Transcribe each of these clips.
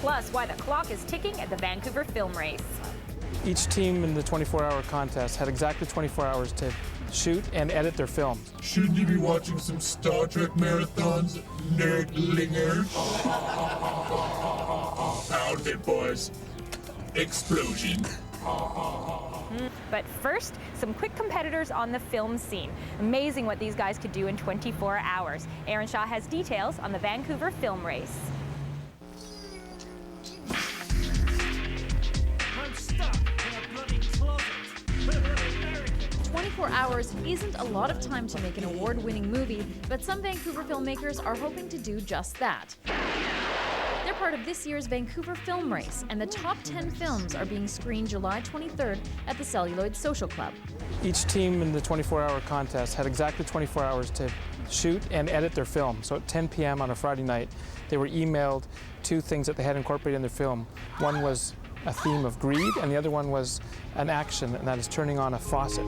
plus why the clock is ticking at the Vancouver film race. Each team in the 24-hour contest had exactly 24 hours to shoot and edit their films. Shouldn't you be watching some Star Trek marathons, nerdlinger? Pound it, boys. Explosion. But first, some quick competitors on the film scene. Amazing what these guys could do in 24 hours. Aaron Shaw has details on the Vancouver film race. I'm stuck in a bloody closet. 24 hours isn't a lot of time to make an award-winning movie, but some Vancouver filmmakers are hoping to do just that. They're part of this year's Vancouver Film Race, and the top 10 films are being screened July 23rd at the Celluloid Social Club. Each team in the 24-hour contest had exactly 24 hours to shoot and edit their film. So at 10 p.m. on a Friday night, they were emailed 2 things that they had incorporated in their film. One was a theme of greed, and the other one was an action, and that is turning on a faucet.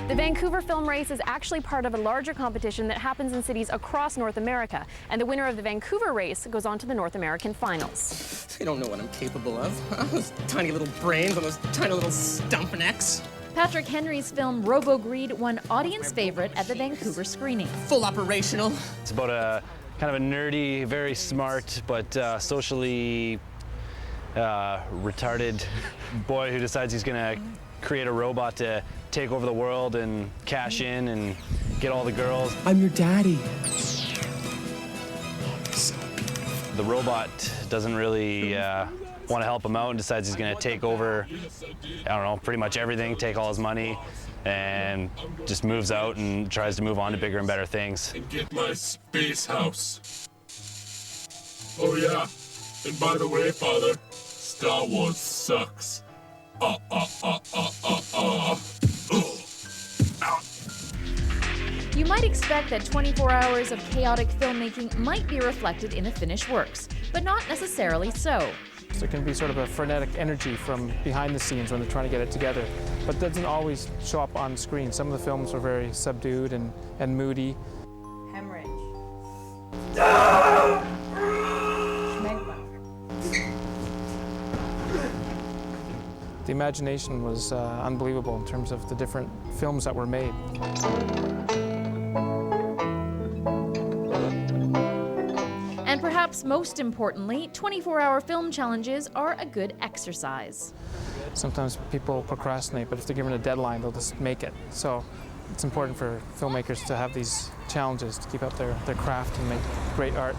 The Vancouver Film Race is actually part of a larger competition that happens in cities across North America, and the winner of the Vancouver race goes on to the North American finals. They don't know what I'm capable of. Those tiny little brains on those tiny little stump necks. Patrick Henry's film RoboGreed won audience favorite at the Vancouver screening. Full operational. It's about a kind of a nerdy, very smart, but socially retarded boy who decides he's gonna create a robot to take over the world and cash in and get all the girls. I'm your daddy. The robot doesn't really want to help him out and decides he's going to take over, I don't know, pretty much everything, take all his money, and just moves out and tries to move on to bigger and better things. And get my space house. Oh yeah, and by the way, Father, Star Wars sucks. You might expect that 24 hours of chaotic filmmaking might be reflected in the finished works, but not necessarily so. There can be sort of a frenetic energy from behind the scenes when they're trying to get it together, but that doesn't always show up on screen. Some of the films are very subdued and moody. Hemorrhage. The imagination was unbelievable in terms of the different films that were made. And perhaps most importantly, 24-hour film challenges are a good exercise. Sometimes people procrastinate, but if they're given a deadline, they'll just make it. So it's important for filmmakers to have these challenges to keep up their craft and make great art.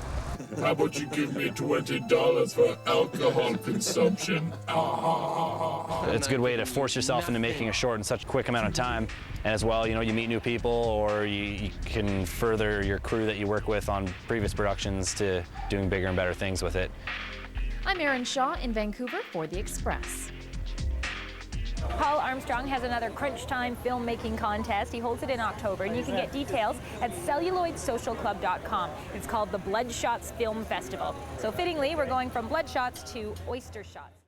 How about you give me $20 for alcohol consumption? It's a good way to force yourself into making a short in such a quick amount of time. And as well, you know, you meet new people, or you can further your crew that you work with on previous productions to doing bigger and better things with it. I'm Aaron Shaw in Vancouver for The Express. Paul Armstrong has another Crunch Time filmmaking contest. He holds it in October, and you can get details at celluloidsocialclub.com. It's called the Bloodshots Film Festival. So fittingly, we're going from Bloodshots to Oyster Shots.